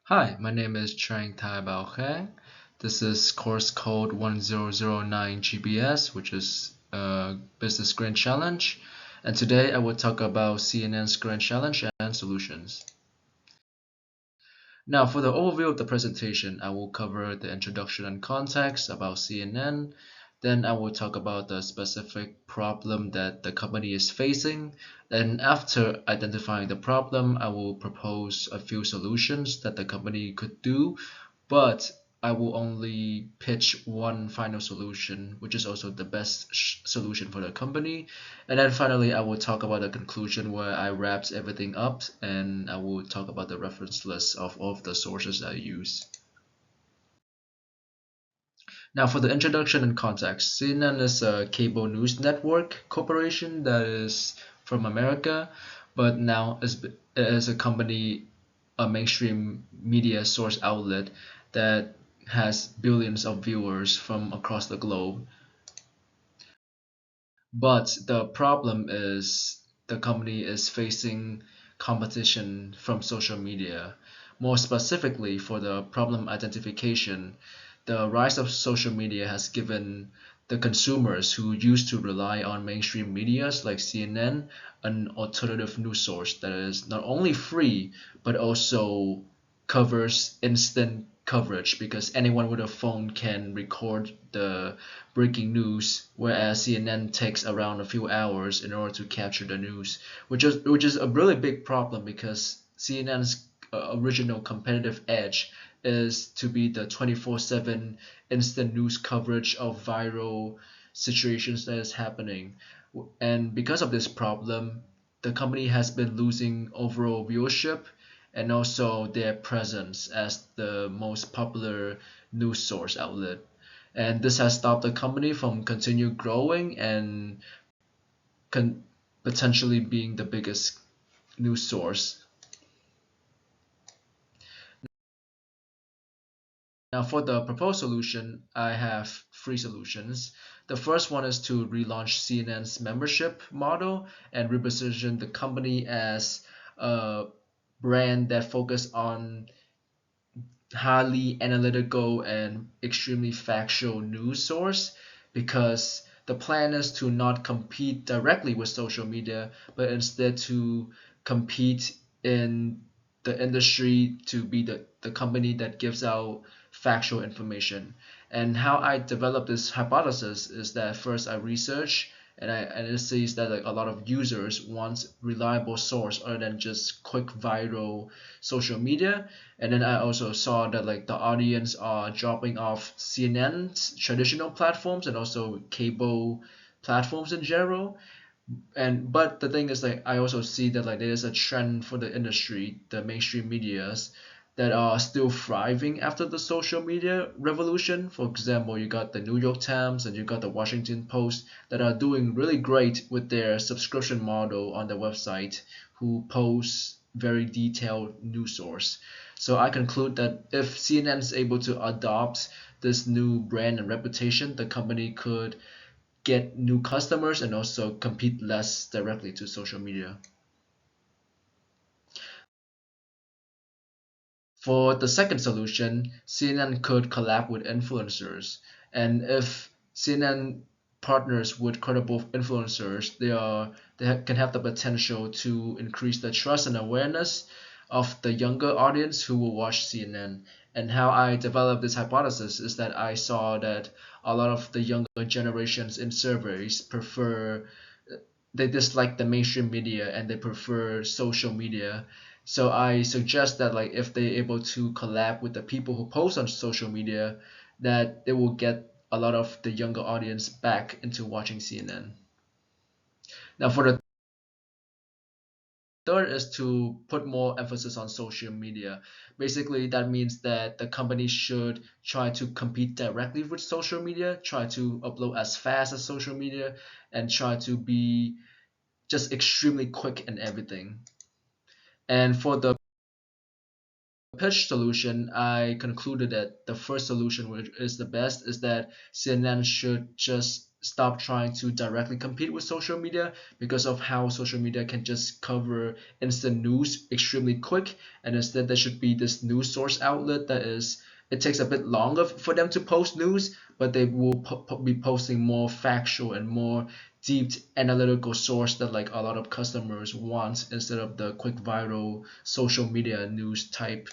Hi, my name is Trang Tai Bao Khang. This is course code 1009 GBS, which is Business Grand Challenge. And today I will talk about CNN's Grand Challenge and solutions. Now, for the overview of the presentation, I will cover the introduction and context about CNN. Then I will talk about the specific problem that the company is facing. Then after identifying the problem, I will propose a few solutions that the company could do, but I will only pitch one final solution, which is also the best solution for the company. And then finally, I will talk about the conclusion where I wrapped everything up and I will talk about the reference list of all of the sources I use. Now, for the introduction and context, CNN is a cable news network corporation that is from America, but now is a company, a mainstream media source outlet that has billions of viewers from across the globe. But the problem is the company is facing competition from social media. More specifically, for the problem identification, the rise of social media has given the consumers who used to rely on mainstream medias like CNN an alternative news source that is not only free but also covers instant coverage because anyone with a phone can record the breaking news, whereas CNN takes around a few hours in order to capture the news, which is a really big problem because CNN's original competitive edge is to be the 24/7 instant news coverage of viral situations that is happening. And because of this problem, the company has been losing overall viewership and also their presence as the most popular news source outlet. And this has stopped the company from continue growing and con- potentially being the biggest news source. Now, for the proposed solution, I have three solutions. The first one is to relaunch CNN's membership model and reposition the company as a brand that focus on highly analytical and extremely factual news source because the plan is to not compete directly with social media but instead to compete in the industry to be the company that gives out factual information. And how I developed this hypothesis is that first I research and it says that like a lot of users want reliable source other than just quick viral social media. And then I also saw that like the audience are dropping off CNN's traditional platforms and also cable platforms in general. And but the thing is like I also see that like there's a trend for the industry, the mainstream medias that are still thriving after the social media revolution. For example, you got the New York Times and you got the Washington Post that are doing really great with their subscription model on their website, who post very detailed news source. So I conclude that if CNN is able to adopt this new brand and reputation, the company could get new customers and also compete less directly to social media. For the second solution, CNN could collab with influencers. And if CNN partners with credible influencers, can have the potential to increase the trust and awareness of the younger audience who will watch CNN. And how I developed this hypothesis is that I saw that a lot of the younger generations in surveys they dislike the mainstream media and they prefer social media. So I suggest that like if they're able to collab with the people who post on social media, that they will get a lot of the younger audience back into watching CNN. Now for the third is to put more emphasis on social media. Basically, that means that the company should try to compete directly with social media, try to upload as fast as social media, and try to be just extremely quick in everything. And for the pitch solution, I concluded that the first solution, which is the best, is that CNN should just stop trying to directly compete with social media because of how social media can just cover instant news extremely quick, and instead there should be this news source outlet that is, it takes a bit longer for them to post news, but they will be posting more factual and more deep analytical source that like a lot of customers want, instead of the quick viral social media news type.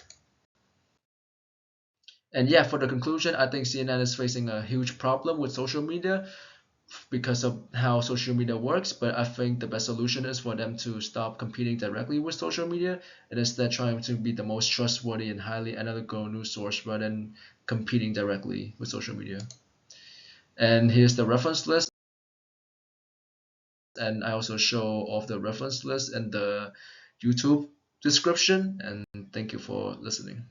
And yeah, for the conclusion, I think CNN is facing a huge problem with social media because of how social media works, but I think the best solution is for them to stop competing directly with social media and instead trying to be the most trustworthy and highly analytical news source rather than competing directly with social media. And here's the reference list, and I also show off the reference list in the YouTube description, and thank you for listening.